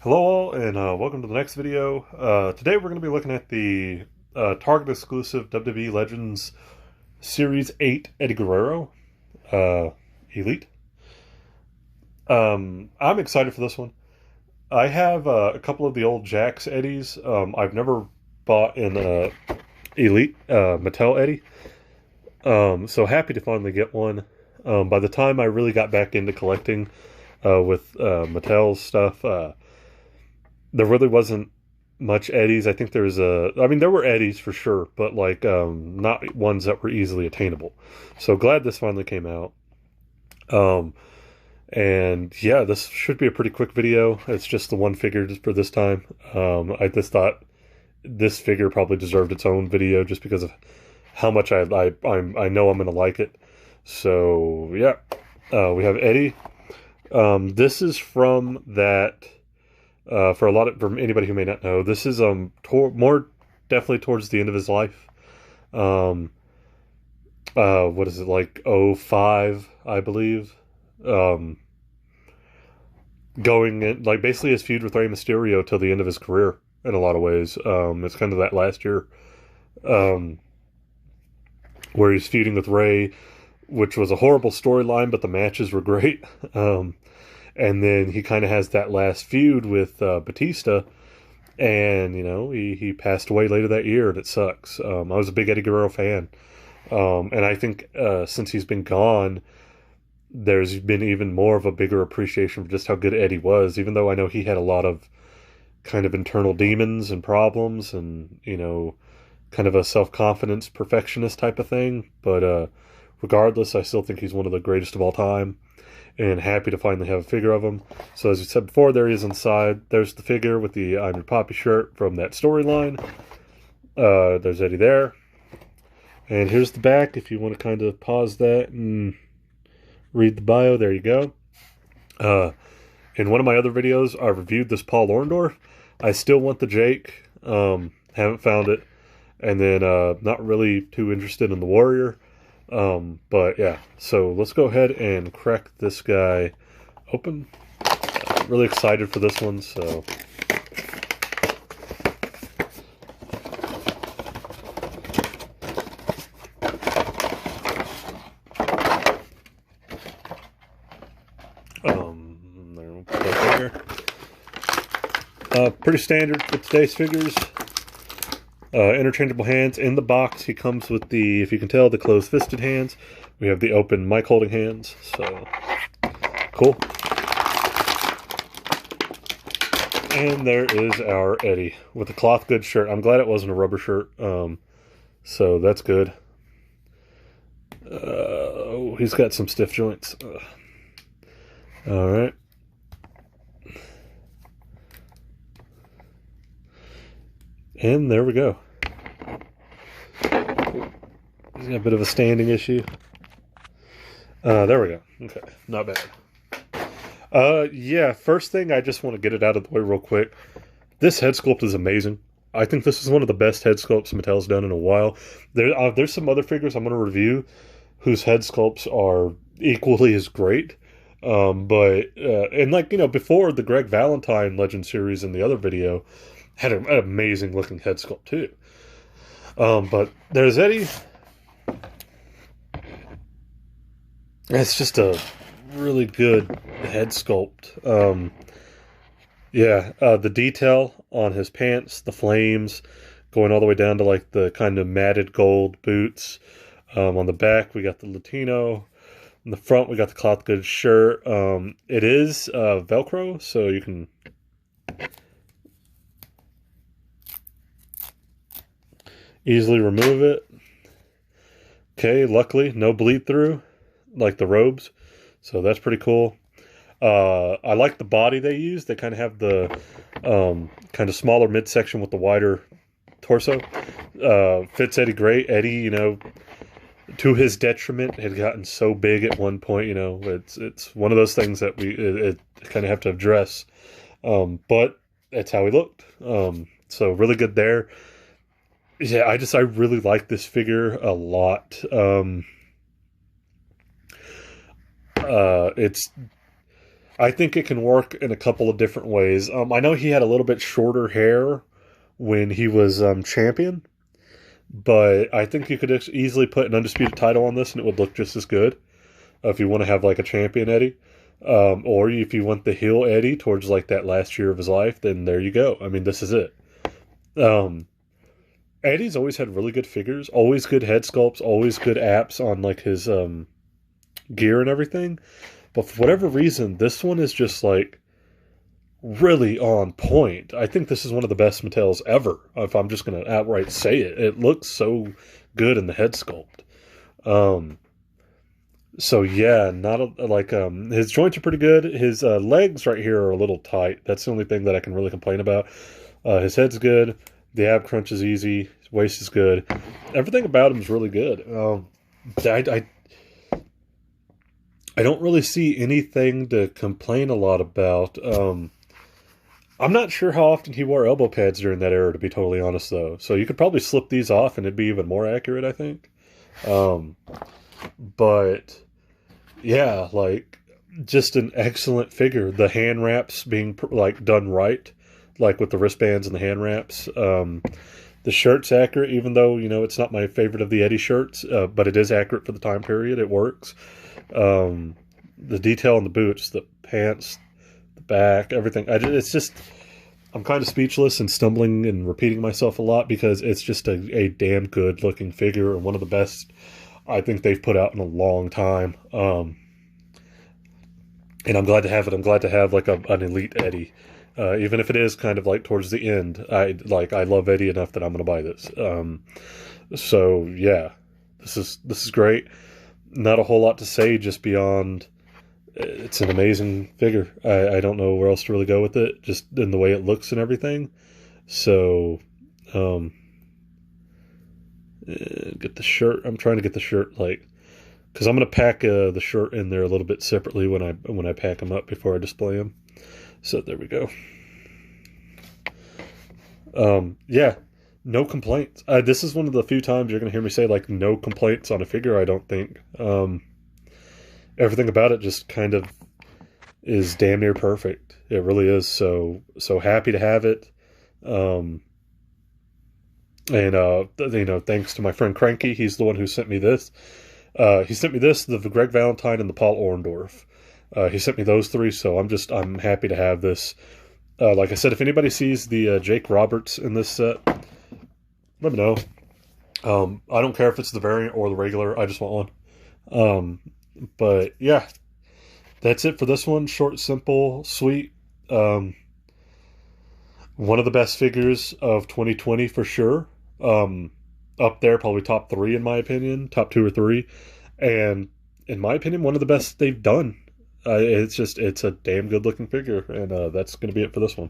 Hello all, and welcome to the next video. Today we're going to be looking at the Target exclusive WWE Legends Series 8 Eddie Guerrero Elite. I'm excited for this one. I have a couple of the old Jax Eddies. I've never bought an Elite Mattel Eddie. So happy to finally get one. By the time I really got back into collecting with Mattel's stuff, there really wasn't much Eddies. I think there was there were Eddies for sure, but like not ones that were easily attainable. So glad this finally came out. And yeah, this should be a pretty quick video. It's just the one figure just for this time. I just thought this figure probably deserved its own video just because of how much I know I'm gonna like it. So yeah, we have Eddie. This is from that. For anybody who may not know, this is more definitely towards the end of his life. What is it, like 05, I believe? Going in, like, basically his feud with Rey Mysterio till the end of his career in a lot of ways. It's kind of that last year, where he's feuding with Rey, which was a horrible storyline, but the matches were great. And then he kind of has that last feud with Batista, and he passed away later that year, and it sucks. I was a big Eddie Guerrero fan, and I think since he's been gone, there's been even more of a bigger appreciation for just how good Eddie was. Even though I know he had a lot of kind of internal demons and problems, and kind of a self-confidence perfectionist type of thing. But regardless, I still think he's one of the greatest of all time. And happy to finally have a figure of him. So as we said before, there he is inside. There's the figure with the I'm Your Poppy shirt from that storyline. There's Eddie there. And here's the back if you want to kind of pause that and read the bio. There you go. In one of my other videos, I reviewed this Paul Orndorff. I still want the Jake. Haven't found it. And then not really too interested in the Warrior. But yeah, so let's go ahead and crack this guy open. Really excited for this one, so. There, we'll put that there. Pretty standard with today's figures. Interchangeable hands. In the box, he comes with the, if you can tell, the closed-fisted hands. We have the open mic-holding hands, so cool. And there is our Eddie with a cloth goods shirt. I'm glad it wasn't a rubber shirt, so that's good. Oh, he's got some stiff joints. All right. And there we go. He's got a bit of a standing issue. There we go. Okay, not bad. Yeah, first thing, I just want to get it out of the way real quick. This head sculpt is amazing. I think this is one of the best head sculpts Mattel's done in a while. There's some other figures I'm going to review whose head sculpts are equally as great. And like, before the Greg Valentine Legend series in the other video, had an amazing looking head sculpt too. But there's Eddie. It's just a really good head sculpt. Yeah, the detail on his pants, the flames, going all the way down to like the kind of matted gold boots. On the back, we got the Latino. In the front, we got the cloth goods shirt. It is Velcro, so you can easily remove it. Okay, luckily no bleed through like the robes, so that's pretty cool. I like the body they use. They kind of have the kind of smaller midsection with the wider torso. Fits Eddie great. Eddie, to his detriment, had gotten so big at one point. It's one of those things that we kind of have to address. But that's how he looked. So really good there. Yeah, I really like this figure a lot. It's I think it can work in a couple of different ways. I know he had a little bit shorter hair when he was champion, but I think you could easily put an undisputed title on this and it would look just as good. If you want to have like a champion Eddie, or if you want the heel Eddie towards like that last year of his life, then there you go. I mean, this is it. Um, Eddie's always had really good figures, always good head sculpts, always good apps on like his gear and everything. But for whatever reason, this one is just like really on point. I think this is one of the best Mattels ever. If I'm just going to outright say it, it looks so good in the head sculpt. So yeah, not a, like his joints are pretty good. His legs right here are a little tight. That's the only thing that I can really complain about. His head's good. The ab crunch is easy. His waist is good. Everything about him is really good. I don't really see anything to complain a lot about. I'm not sure how often he wore elbow pads during that era, to be totally honest, though. So you could probably slip these off and it'd be even more accurate, I think. But yeah, like just an excellent figure. The hand wraps being like done right, like with the wristbands and the hand wraps. The shirt's accurate, even though it's not my favorite of the Eddie shirts, but it is accurate for the time period. It works. The detail on the boots, the pants, the back, everything. It's just, I'm kind of speechless and stumbling and repeating myself a lot because it's just a damn good looking figure and one of the best I think they've put out in a long time. And I'm glad to have it. I'm glad to have like an elite Eddie. Even if it is kind of like towards the end, I love Eddie enough that I'm going to buy this. So yeah, this is great. Not a whole lot to say just beyond it's an amazing figure. I don't know where else to really go with it, just in the way it looks and everything. So, get the shirt. I'm trying to get the shirt because I'm going to pack the shirt in there a little bit separately when I pack them up before I display them. So there we go. Yeah, no complaints. This is one of the few times you're going to hear me say like no complaints on a figure. I don't think. Everything about it just kind of is damn near perfect. It really is. So happy to have it. And thanks to my friend Cranky, he's the one who sent me this. He sent me this, the Greg Valentine, and the Paul Orndorff. He sent me those three, so I'm happy to have this. Like I said, if anybody sees the Jake Roberts in this set, let me know. I don't care if it's the variant or the regular. I just want one. But yeah, that's it for this one. Short, simple, sweet. One of the best figures of 2020 for sure. Up there, probably top 3 in my opinion, top 2 or 3. And in my opinion, one of the best they've done. It's a damn good looking figure, and that's going to be it for this one.